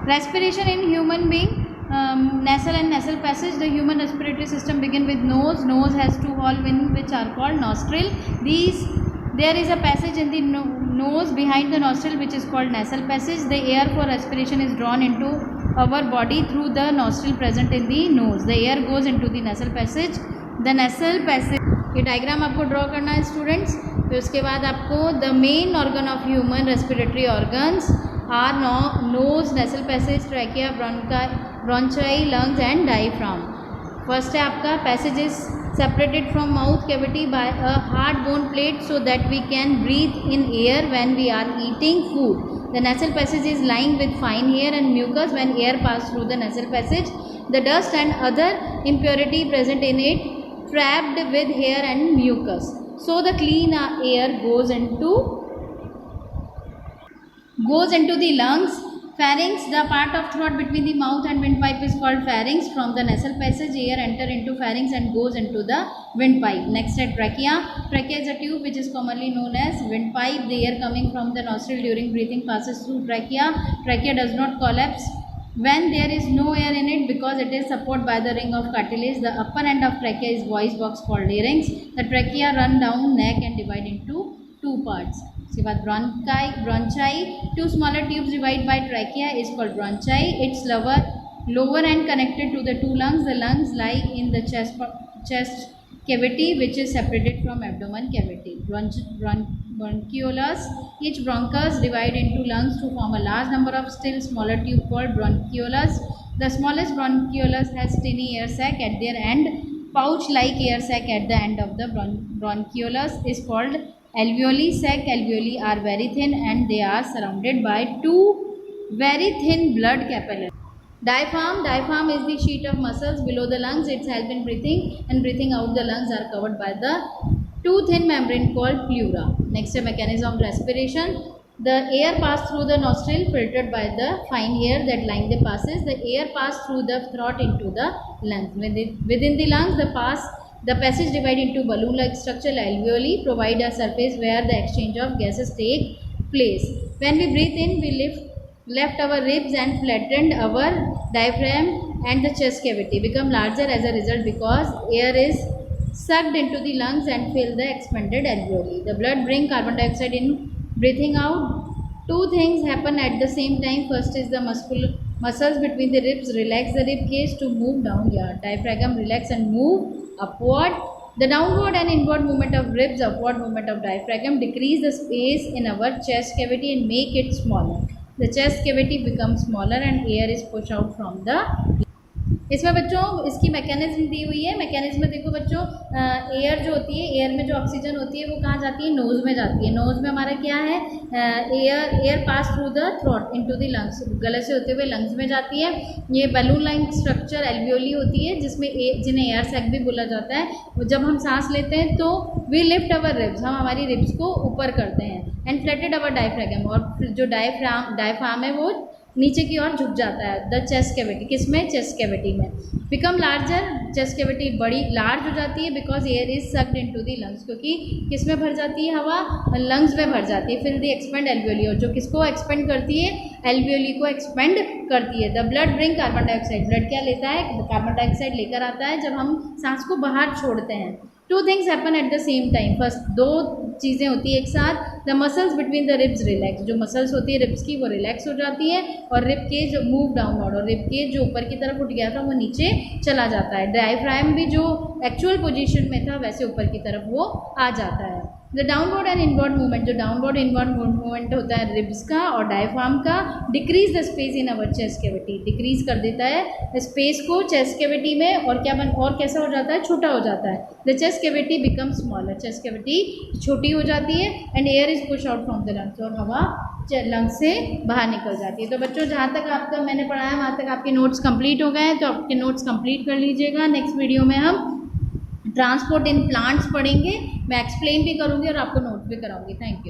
Respiration in human being, nasal and nasal passage. The human respiratory system begin with nose. Nose has two holes in which are called nostril. There is a passage in the nose behind the nostril which is called nasal passage. The air for respiration is drawn into our body through the nostril present in the nose. The air goes into the nasal passage. The nasal passage, ये diagram आपको draw करना है students. फिर उसके बाद आपको the main organ of human respiratory organs are nose, nasal passage, trachea, bronchi, lungs and diaphragm. First है आपका passage is separated from mouth cavity by a hard bone plate so that we can breathe in air when we are eating food. The nasal passage is lined with fine hair and mucus. When air passes through the nasal passage, the dust and other impurity present in it trapped with hair and mucus. So the clean air goes into the lungs. Pharynx, the part of throat between the mouth and windpipe is called pharynx. From the nasal passage, air enter into pharynx and goes into the windpipe. Next is trachea. Trachea is a tube which is commonly known as windpipe. The air coming from the nostril during breathing passes through trachea. Trachea does not collapse when there is no air in it because it is supported by the ring of cartilage. The upper end of trachea is voice box called larynx. The trachea run down neck and divide into two parts. उसके बाद ब्रोंचाई, two smaller tubes divided by trachea is called bronchi. Its lower end connected to the two lungs. The lungs lie in the chest cavity which is separated from abdomen cavity. Bronchioles, each bronchus divide into lungs to form a large number of still smaller tube called bronchioles. The smallest bronchioles has tiny air sac at their end. Pouch-like air sac at the end of the bronchioles is called alveoli. Sac alveoli are very thin and they are surrounded by two very thin blood capillaries. Diaphragm is the sheet of muscles below the lungs. Its help in breathing and breathing out the lungs are covered by the two thin membrane called pleura. Next is mechanism of respiration. The air passes through the nostril filtered by the fine hair that line the passes. The air passes through the throat into the lungs. Within the lungs, the passage divided into balloon-like structure alveoli provide a surface where the exchange of gases take place. When we breathe in, we left our ribs and flattened our diaphragm, and the chest cavity become larger as a result because air is sucked into the lungs and fill the expanded alveoli. The blood bring carbon dioxide in. Breathing out, two things happen at the same time. First is the muscles between the ribs relax the rib cage to move downward. Diaphragm relax and move upward. The downward and inward movement of ribs, upward movement of diaphragm decrease the space in our chest cavity and make it smaller. The chest cavity becomes smaller and air is pushed out from the. इसमें बच्चों इसकी mechanism दी हुई है. Mechanism में देखो बच्चों, air जो होती है, एयर में जो ऑक्सीजन होती है वो कहाँ जाती है? नोज़ में जाती है. नोज़ में हमारा क्या है? Air pass through the throat into the lungs, गले से होते हुए लंग्स में जाती है. ये बैलून लाइक स्ट्रक्चर एल्वियोली होती है जिसमें जिन्हें एयर सैक भी बोला जाता है. जब हम सांस लेते हैं तो वी लिफ्ट अवर रिब्स, हम हमारी रिब्स को ऊपर करते हैं. एंड फ्लैटेड अवर डायफ्रैगम, और जो डायफ्राम है वो नीचे की ओर झुक जाता है. द चेस्ट कैविटी, किस में? चेस्ट कैविटी में. बिकम लार्जर, चेस्ट कैविटी बड़ी लार्ज हो जाती है because air is sucked into the lungs, क्योंकि किस में भर जाती है? हवा लंग्स में भर जाती है. फिर द एक्सपेंड एल्वियोली, और जो किसको एक्सपेंड करती है? एल्वियोली को एक्सपेंड करती है. The blood bring carbon dioxide, blood क्या लेता है? कार्बन डाइऑक्साइड लेकर आता है जब हम सांस को बाहर छोड़ते हैं. Two things happen at the same time. First, दो चीज़ें होती है एक साथ. The muscles between the ribs relax, जो मसल्स होती है रिब्स की वो रिलैक्स हो जाती है, और रिब के जो मूव डाउनवर्ड, और रिब के जो ऊपर की तरफ उठ गया था वो नीचे चला जाता है. डायफ्राम भी जो एक्चुअल पोजीशन में था वैसे ऊपर की तरफ वो आ जाता है. The downward and inward movement, जो डाउनवर्ड इनवर्ड मूवमेंट होता है रिब्स का और डायफ्राम का, decrease the space in our chest cavity, decrease कर देता है स्पेस को चेस्ट कैविटी में. और क्या और कैसा हो जाता है? छोटा हो जाता है. The chest cavity become smaller, chest cavity छोटी हो जाती है. And air is push out from the lungs, और हवा लंग्स से बाहर निकल जाती है. तो बच्चों जहाँ तक आपका मैंने पढ़ाया वहाँ तक आपके नोट्स कंप्लीट हो गए हैं, तो आपके नोट्स कंप्लीट कर लीजिएगा. नेक्स्ट वीडियो में हम ट्रांसपोर्ट इन प्लांट्स पढ़ेंगे. मैं एक्सप्लेन भी करूँगी और आपको नोट भी कराऊँगी. Thank you.